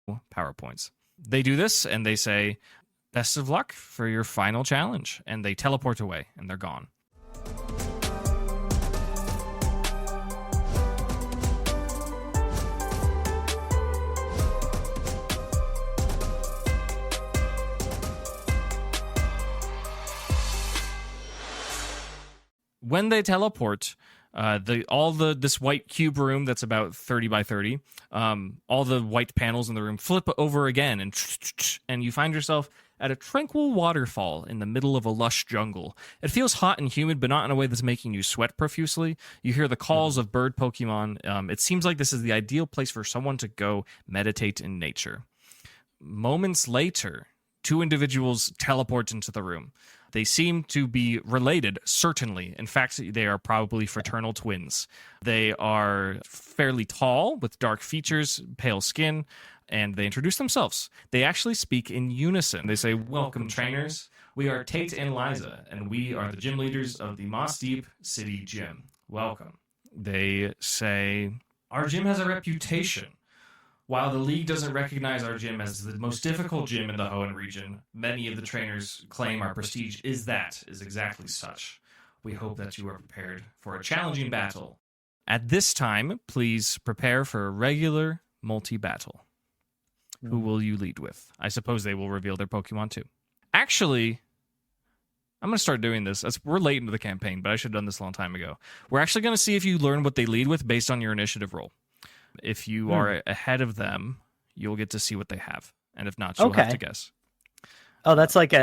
PowerPoints. They do this and they say, best of luck for your final challenge. And they teleport away and they're gone. When they teleport, this white cube room that's about 30 by 30, all the white panels in the room flip over again, and you find yourself at a tranquil waterfall in the middle of a lush jungle. It feels hot and humid, but not in a way that's making you sweat profusely. You hear the calls of bird Pokemon. It seems like this is the ideal place for someone to go meditate in nature. Moments later, two individuals teleport into the room. They seem to be related, certainly. In fact, they are probably fraternal twins. They are fairly tall, with dark features, pale skin, and they introduce themselves. They actually speak in unison. They say, "Welcome, trainers. We are Tate and Liza, and we are the gym leaders of the Moss Deep City Gym. Welcome." They say, "Our gym has a reputation. While the league doesn't recognize our gym as the most difficult gym in the Hoenn region, many of the trainers claim our prestige is exactly such. We hope that you are prepared for a challenging battle. At this time, please prepare for a regular multi-battle. Who will you lead with?" I suppose they will reveal their Pokemon too. Actually, I'm going to start doing this. We're late into the campaign, but I should have done this a long time ago. We're actually going to see if you learn what they lead with based on your initiative roll. If you are ahead of them, you'll get to see what they have. And if not, you'll have to guess. Oh, that's like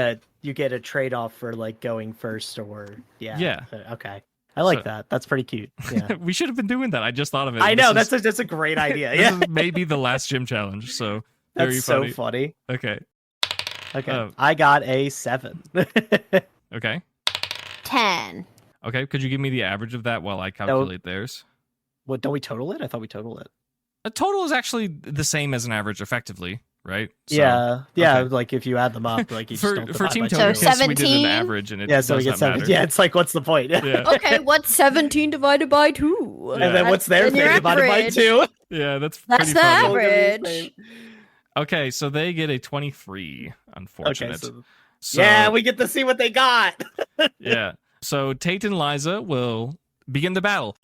you get a trade-off for like going first or yeah. Okay. I like that. That's pretty cute. Yeah. We should have been doing that. I just thought of it. I know, that's a great idea. This is maybe the last gym challenge, so that's so funny. Okay. I got a 7. Okay. 10. Okay, could you give me the average of that while I calculate theirs? What, don't we total it? I thought we totaled it. A total is actually the same as an average, effectively, right? So, yeah. Okay. Like if you add them up, like you for just don't for Team divide by Token, So we did an average, and it so we does get not 7. matter. Yeah, it's like what's the point? Yeah. Okay, what's 17 divided by 2? And then what's their thing divided by 2? Yeah, that's the pretty funny. average. Okay, so they get a 23. Unfortunate. Okay, So, yeah, we get to see what they got. Yeah. So Tate and Liza will begin the battle.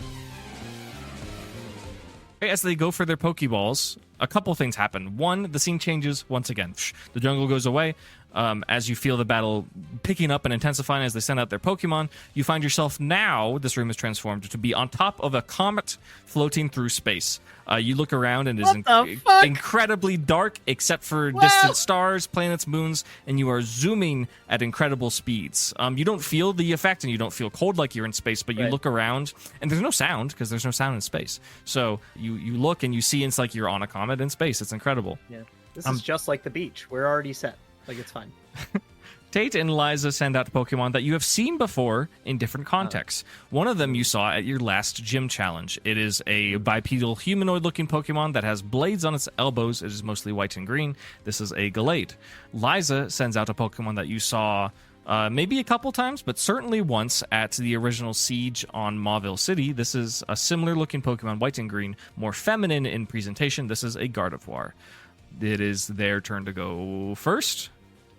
As they go for their Pokeballs, a couple things happen. One, the scene changes once again. The jungle goes away. As you feel the battle picking up and intensifying as they send out their Pokemon, you find yourself now, this room is transformed to be on top of a comet floating through space. You look around and it is incredibly dark except for distant stars, planets, moons, and you are zooming at incredible speeds. You don't feel the effect and you don't feel cold like you're in space, but you look around and there's no sound because there's no sound in space. So you look and you see it's like you're on a comet in space. It's incredible. Yeah, this is just like the beach. We're already set. Like, it's fine. Tate and Liza send out Pokemon that you have seen before in different contexts. One of them you saw at your last gym challenge. It is a bipedal humanoid-looking Pokemon that has blades on its elbows. It is mostly white and green. This is a Gallade. Liza sends out a Pokemon that you saw maybe a couple times, but certainly once at the original Siege on Mauville City. This is a similar-looking Pokemon, white and green, more feminine in presentation. This is a Gardevoir. It is their turn to go first.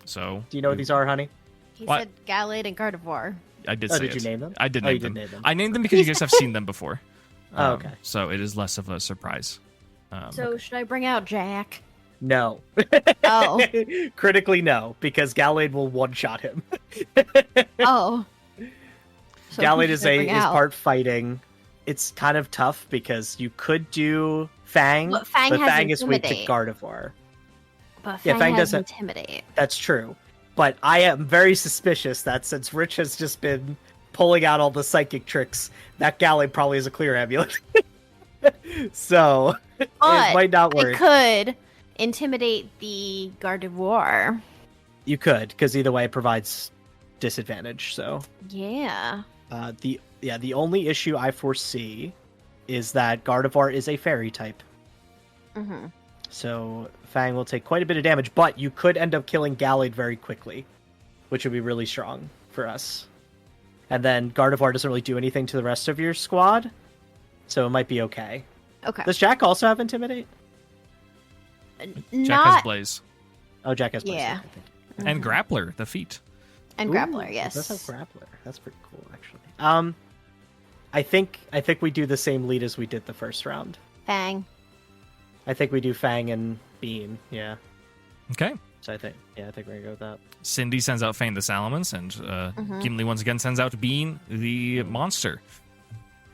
So, do you know what these are, honey? He said Gallade and Gardevoir. I did say did you name them? I did you name did them. I named them because you guys have seen them before. Okay. So it is less of a surprise. So should I bring out Jack? No. Oh. Critically, no, because Gallade will one-shot him. Oh. So Gallade is part fighting. It's kind of tough because you could do Fang, but Fang is weak to Gardevoir. But Fang doesn't intimidate. That's true. But I am very suspicious that since Rich has just been pulling out all the psychic tricks, that Gallade probably is a clear amulet. So it might not work. I could intimidate the Gardevoir. You could, because either way it provides disadvantage. So yeah. The only issue I foresee is that Gardevoir is a fairy type. Mm-hmm. So Fang will take quite a bit of damage, but you could end up killing Gallade very quickly, which would be really strong for us. And then Gardevoir doesn't really do anything to the rest of your squad, so it might be okay. Okay. Does Jack also have Intimidate? Jack has Blaze. Oh, Jack has Blaze. Yeah. I think. And Grappler, the feat. And Ooh, Grappler, yes. Let's have Grappler. That's pretty cool, actually. I think we do the same lead as we did the first round. Fang. I think we do Fang and Bean. Yeah. Okay. So I think we're gonna go with that. Cindy sends out Fang the Salamence, and Gimli once again sends out Bean the monster.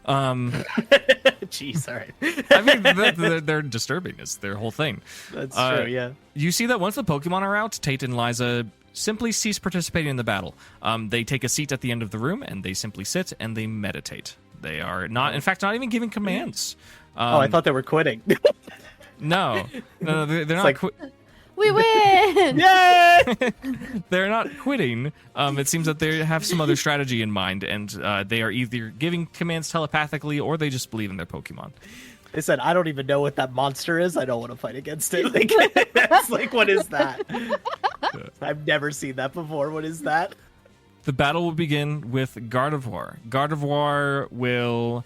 Jeez, all right. I mean, they're disturbing. It's their whole thing. That's true, yeah. You see that once the Pokemon are out, Tate and Liza simply cease participating in the battle. They take a seat at the end of the room, and they simply sit and they meditate. They are not, in fact, not even giving commands. I thought they were quitting. No, they're not. like- We win! Yay! They're not quitting. It seems that they have some other strategy in mind, and they are either giving commands telepathically or they just believe in their Pokemon. They said, I don't even know what that monster is. I don't want to fight against it. Like, that's like, what is that? I've never seen that before. What is that? The battle will begin with Gardevoir. Gardevoir will,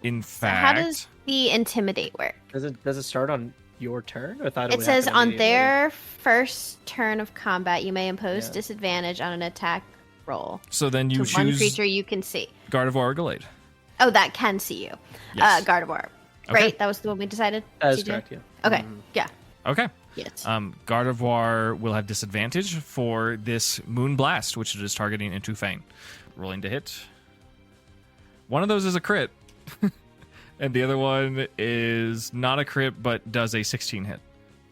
in fact... How does the Intimidate work? Does it start on your turn? I thought It says on their first turn of combat, you may impose disadvantage on an attack roll. So then you to choose one creature you can see. Gardevoir or Gallade. Oh, that can see you. Yes. Gardevoir. Okay. Right? That was the one we decided? That is CJ? correct, yeah. Okay. Yeah. Okay. Yes. Gardevoir will have disadvantage for this Moon Blast, which it is targeting into Fang. Rolling to hit. One of those is a crit. And the other one is not a crit, but does a 16 hit.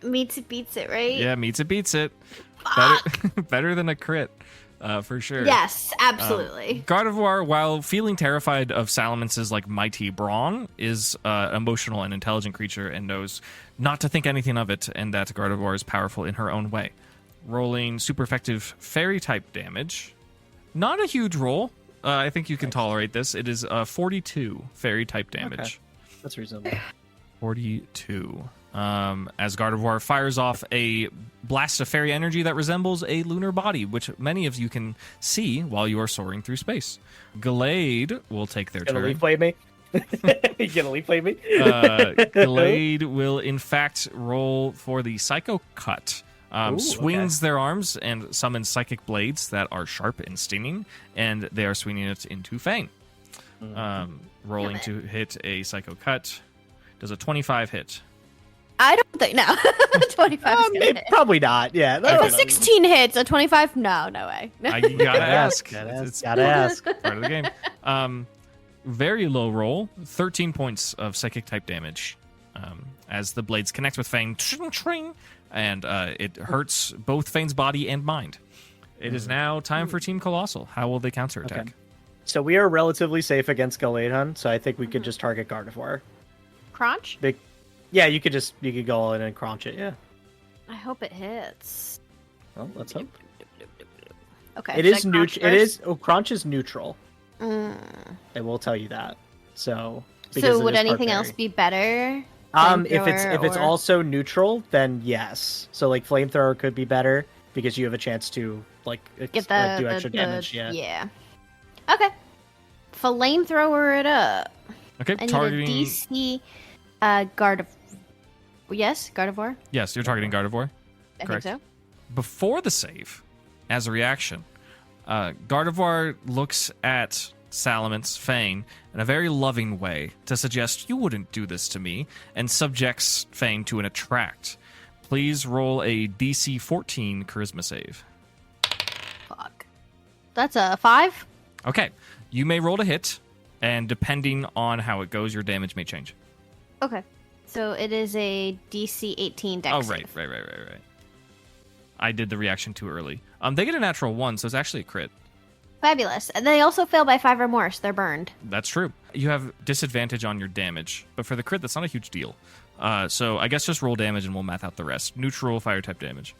Meets it, beats it, right? Yeah, meets it, beats it. Better than a crit, for sure. Yes, absolutely. Gardevoir, while feeling terrified of Salamence's like mighty brawn, is an emotional and intelligent creature and knows not to think anything of it, and that Gardevoir is powerful in her own way. Rolling super effective fairy type damage. Not a huge roll. I think you can tolerate this. It is 42 fairy type damage. Okay. That's reasonable. 42. As Gardevoir fires off a blast of fairy energy that resembles a lunar body, which many of you can see while you are soaring through space. Gallade will take their Gonna turn. leaf blade me? You gonna leaf blade me? Gallade will, in fact, roll for the Psycho Cut. Swings their arms and summons psychic blades that are sharp and stinging, and they are swinging it into Fang. Rolling to hit a Psycho Cut. Does a 25 hit? I don't think, no. 25 is gonna hit. Probably not, yeah. If a 16 hits, a 25, no way. I gotta ask. Gotta It's ask. part of the game. Very low roll, 13 points of psychic type damage. As the blades connect with Fang, and it hurts both Fang's body and mind. It is now time for Team Colossal. How will they counterattack? Okay. So we are relatively safe against Gallade, so I think we could just target Gardevoir. Crunch? Yeah, you could go all in and crunch it, yeah. I hope it hits. Well, let's hope. Okay. It should is I neutral. crunch It first? is. Oh, crunch is neutral. Mm. I will tell you that. So. because So it would is anything part else fairy. be better? If it's Flamethrower or- also neutral, then yes. So like flamethrower could be better because you have a chance to like Get the do extra damage. Yeah. Yeah. Okay. Flamethrower it up. Okay, I need targeting. a DC Yes, Gardevoir? Yes, you're targeting Gardevoir. I Correct. think so. Before the save, as a reaction, Gardevoir looks at Salamence Fang in a very loving way to suggest you wouldn't do this to me, and subjects Fang to an attract. Please roll a DC 14 Charisma save. Fuck. That's a 5? Okay, you may roll to hit, and depending on how it goes, your damage may change. Okay. So it is a DC 18 dex Oh, save. right. I did the reaction too early. They get a natural 1, so it's actually a crit. Fabulous. And they also fail by 5 or more, so they're burned. That's true. You have disadvantage on your damage, but for the crit, that's not a huge deal. So I guess just roll damage and we'll math out the rest. Neutral fire type damage.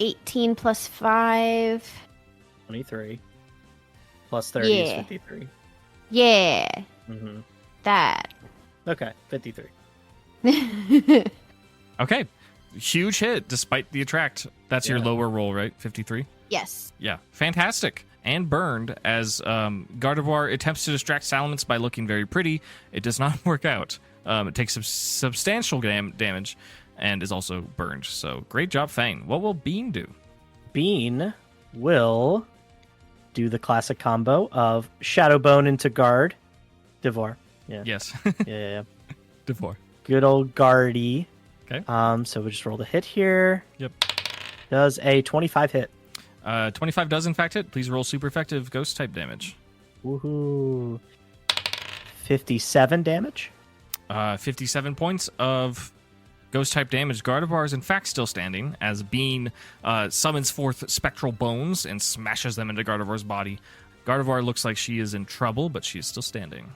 18 plus 5. 23 plus 30 is Yeah. 53. Yeah. Mm-hmm. That. Okay, 53. Okay. Huge hit despite the attract. That's your Yeah. lower roll, right? 53? Yes. Yeah. Fantastic. And burned as Gardevoir attempts to distract Salamence by looking very pretty. It does not work out. It takes substantial damage and is also burned. So great job, Fane. What will Bean do? Bean will do the classic combo of Shadow Bone into guard. Devour. Yeah. Yes. Yeah. Devour. Good old guardy. Okay. So we just roll the hit here. Yep. Does a 25 hit. 25 does in fact hit. Please roll super effective ghost type damage. Woohoo. 57 damage. 57 points of ghost type damage. Gardevoir is in fact still standing as Bean summons forth spectral bones and smashes them into Gardevoir's body. Gardevoir looks like she is in trouble, but she is still standing.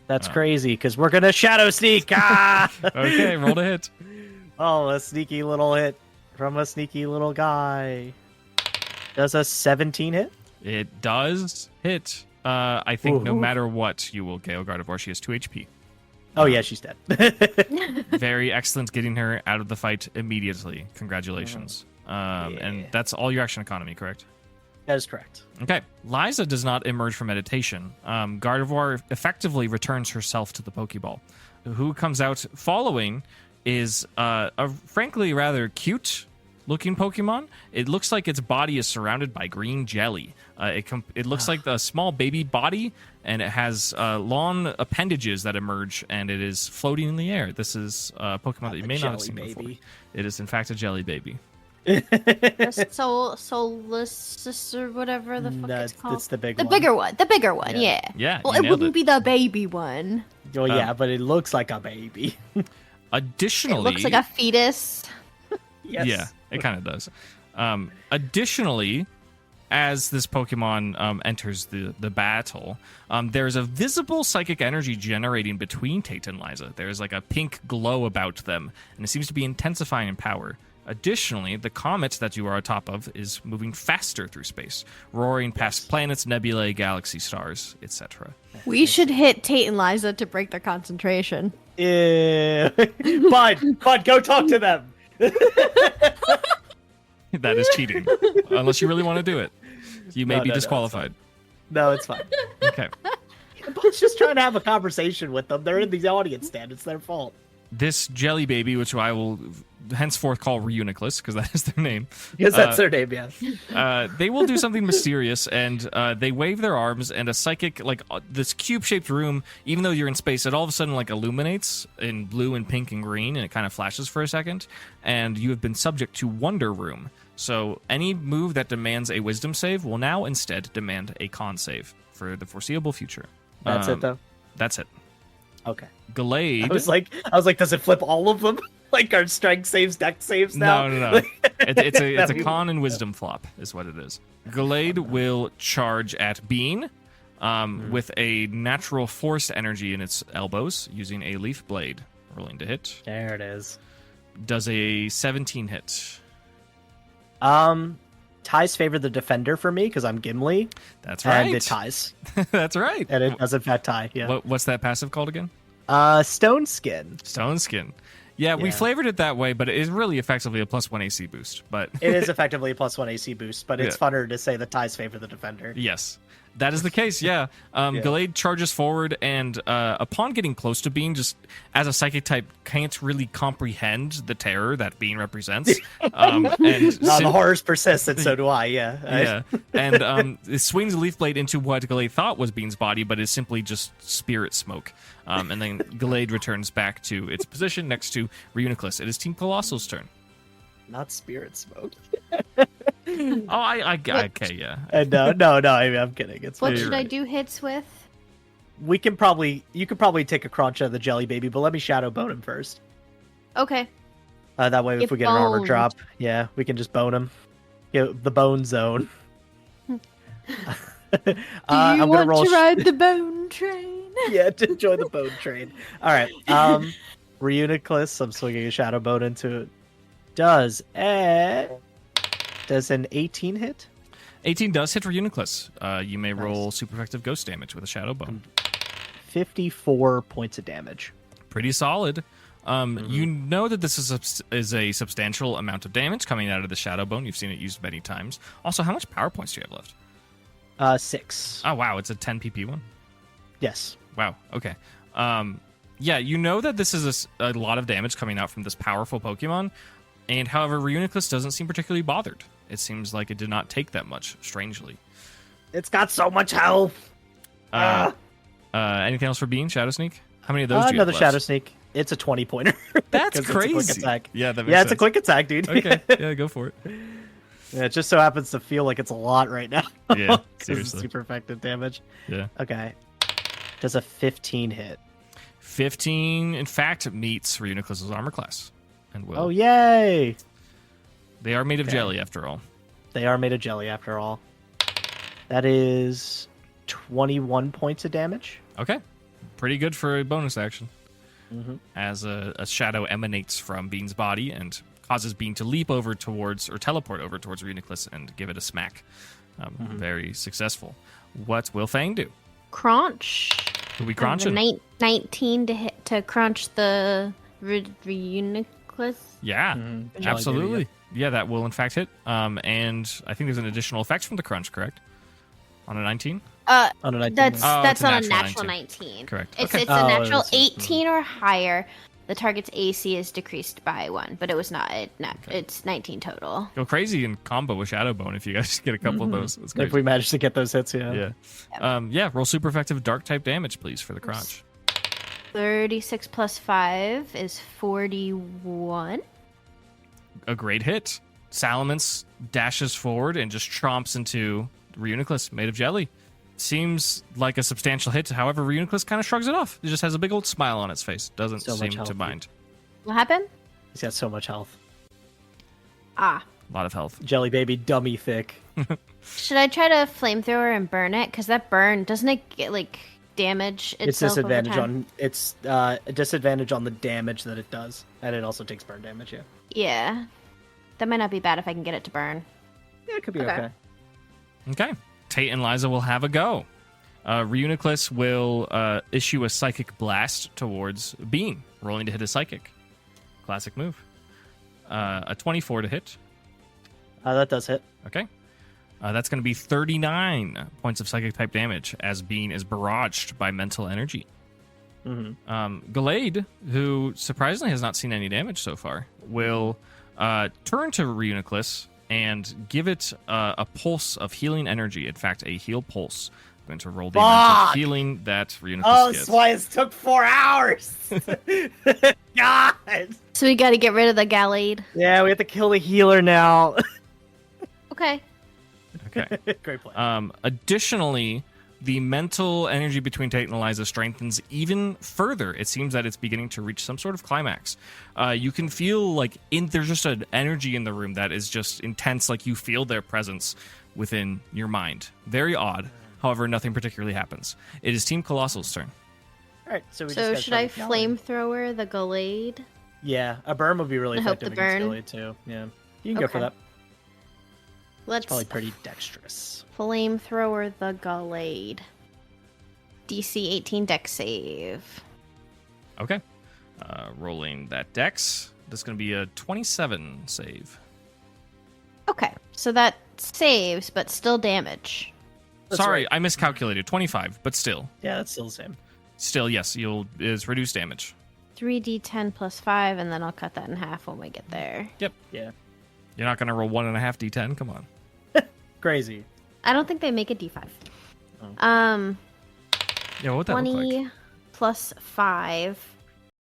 That's crazy, because we're going to Shadow Sneak. Ah! Okay, roll to hit. Oh, a sneaky little hit from a sneaky little guy. Does a 17 hit? It does hit. I think no Ooh. matter what, you will KO Gardevoir. She has 2 HP. Oh, yeah, she's dead. Very excellent getting her out of the fight immediately. Congratulations. And that's all your action economy, correct? That is correct. Okay. Liza does not emerge from meditation. Gardevoir effectively returns herself to the Pokeball. Who comes out following is a frankly rather cute looking Pokemon. It looks like its body is surrounded by green jelly. It looks like a small baby body, and it has long appendages that emerge, and it is floating in the air. This is a Pokemon that you may not have seen before. It is in fact a jelly baby. Soulless or whatever the fuck it's called. It's the big The one. bigger one. The bigger one, yeah. Yeah, Well, you it nailed wouldn't be the baby one. Oh, yeah, but it looks like a baby. Additionally, It looks like a fetus. Yes. Yeah, it kind of does. Additionally, as this Pokemon enters the battle, there's a visible psychic energy generating between Tate and Liza. There's like a pink glow about them, and it seems to be intensifying in power. Additionally, the comet that you are atop of is moving faster through space, roaring past planets, nebulae, galaxy stars, etc. We should hit Tate and Liza to break their concentration. Ew. Bud, go talk to them. That is cheating, unless you really want to do it. You may be No, disqualified. No, it's fine. Okay. Bud's just trying to have a conversation with them. They're in the audience stand. It's their fault. This jelly baby, which I will henceforth call Reuniclus, because that is their name. Because that's their name, yeah. They will do something mysterious, and they wave their arms, and a psychic, this cube-shaped room, even though you're in space, it all of a sudden, illuminates in blue and pink and green, and it kind of flashes for a second, and you have been subject to Wonder Room. So any move that demands a wisdom save will now instead demand a con save for the foreseeable future. That's it, though? That's it. Okay. Gallade. I was like, does it flip all of them? Like our strength saves, deck saves now? No. It's a con and wisdom flop, is what it is. Gallade will charge at Bean with a natural force energy in its elbows using a leaf blade. Rolling to hit. There it is. Does a 17 hit. Ties favor the defender for me because I'm Gimli. That's right. And it ties. That's right. And it does in fact tie, yeah. What's that passive called again? Stone Skin. Stone Skin. Yeah, we flavored it that way, but it is really effectively a +1 AC boost. But it is effectively a +1 AC boost, but it's funner to say the ties favor the defender. Yes. That is the case, yeah. Gallade charges forward, and upon getting close to Bean, just as a psychic type, can't really comprehend the terror that Bean represents. The horrors persist, and so do I, yeah. Yeah. And it swings the leaf blade into what Gallade thought was Bean's body, but is simply just spirit smoke. And then Gallade returns back to its position next to Reuniclus. It is Team Colossal's turn. Not spirit smoke. Okay, yeah. No, I'm kidding. It's What should I do hits with? You could probably take a crunch of the jelly baby, but let me shadow bone him first. Okay. That way, if we get an armor boned. drop, yeah, we can just bone him. The bone zone. Do you I'm want gonna roll to ride the bone train? Yeah, to enjoy the bone train. All right. Reuniclus, I'm swinging a shadow bone into it. Does an 18 hit? 18 does hit for Reuniclus. You may roll super effective ghost damage with a shadow bone. 54 points of damage. Pretty solid. You know that this is a substantial amount of damage coming out of the shadow bone. You've seen it used many times. Also, how much power points do you have left? 6. Oh, wow. It's a 10 PP one? Yes. Wow. Okay. Yeah, you know that this is a lot of damage coming out from this powerful Pokemon, and however, Reuniclus doesn't seem particularly bothered. It seems like it did not take that much, strangely. It's got so much health. Anything else for Bean, Shadow Sneak? How many of those do you Another have Shadow left? Sneak. It's a 20-pointer. That's 'Cause crazy. It's a quick attack. Yeah, that makes Yeah, sense. it's a quick attack, dude. Okay, yeah, go for it. Yeah, it just so happens to feel like it's a lot right now. Yeah, 'Cause it's seriously. super effective damage. Yeah. Okay. Does a 15 hit? 15, in fact, meets Reuniclus's armor class. And will. Oh, yay! They are made of Okay. jelly, after all. They are made of jelly, after all. That is 21 points of damage. Okay. Pretty good for a bonus action. Mhm. As a shadow emanates from Bean's body and causes Bean to leap over towards, or teleport over towards Reuniclus and give it a smack. Very successful. What will Fang do? Crunch. Will we The crunch it? 19 to hit to crunch the Reuniclus. Yeah, Mhm. Jelly absolutely. baby, Yeah, that will in fact hit. And I think there's an additional effect from the crunch, correct? On a 19? On a 19. That's Oh, that's it's a on a natural natural 19. Correct. It's Okay. it's Oh, a natural that's it. 18 or higher. The target's AC is decreased by 1, but it was not. It's 19 total. Go crazy and combo with Shadow Bone if you guys get a couple of those. That's great. If we manage to get those hits, yeah. Yeah. Roll super effective dark type damage, please, for the crunch. 36 plus 5 is 41. A great hit. Salamence dashes forward and just chomps into Reuniclus, made of jelly. Seems like a substantial hit. However, Reuniclus kind of shrugs it off. It just has a big old smile on its face. Doesn't So much seem health. to mind. What happened? He's got so much health. Ah. A lot of health. Jelly baby, dummy thick. Should I try to flamethrower and burn it? Because that burn, doesn't it get, like, damage It's itself over disadvantage time? on it's a disadvantage on the damage that it does, and it also takes burn damage. Yeah, Yeah. That might not be bad if I can get it to burn. yeah, it could be Okay. okay. Okay. Tate and Liza will have a go. Reuniclus will issue a psychic blast towards Bean, rolling to hit a psychic. Classic move. A 24 to hit. That does hit. Okay. That's going to be 39 points of psychic type damage as Bean is barraged by mental energy. Gallade, who surprisingly has not seen any damage so far, will turn to Reuniclus and give it a pulse of healing energy. In fact, a heal pulse. I'm going to roll the amount of Fuck! healing that Reuniclus Oh, gets. that's why it took 4 hours. God. So we gotta get rid of the Gallade. Yeah, we have to kill the healer now. Okay. Okay. Great plan. Additionally, the mental energy between Tate and Eliza strengthens even further. It seems that it's beginning to reach some sort of climax. You can feel like there's just an energy in the room that is just intense, like you feel their presence within your mind. Very odd. However, nothing particularly happens. It is Team Colossal's turn. All right, so we So just gotta should try I to kill him. flamethrower the Gallade? Yeah, a burn would be really I hope effective the against burn. Gallade too. Yeah, you can go for Okay. that. Let's It's probably pretty dexterous. flamethrower the Gallade. DC 18 dex save. Okay. Rolling that dex. That's going to be a 27 save. Okay, so that saves, but still damage. That's Sorry, right. I miscalculated. 25, but still. Yeah, that's still the same. Still, yes, is reduced damage. 3d10 plus 5, and then I'll cut that in half when we get there. Yep. Yeah, You're not going to roll 1.5 d10? Come on. crazy. I don't think they make a d5. Oh. Yeah, what would that look 20 like? plus 5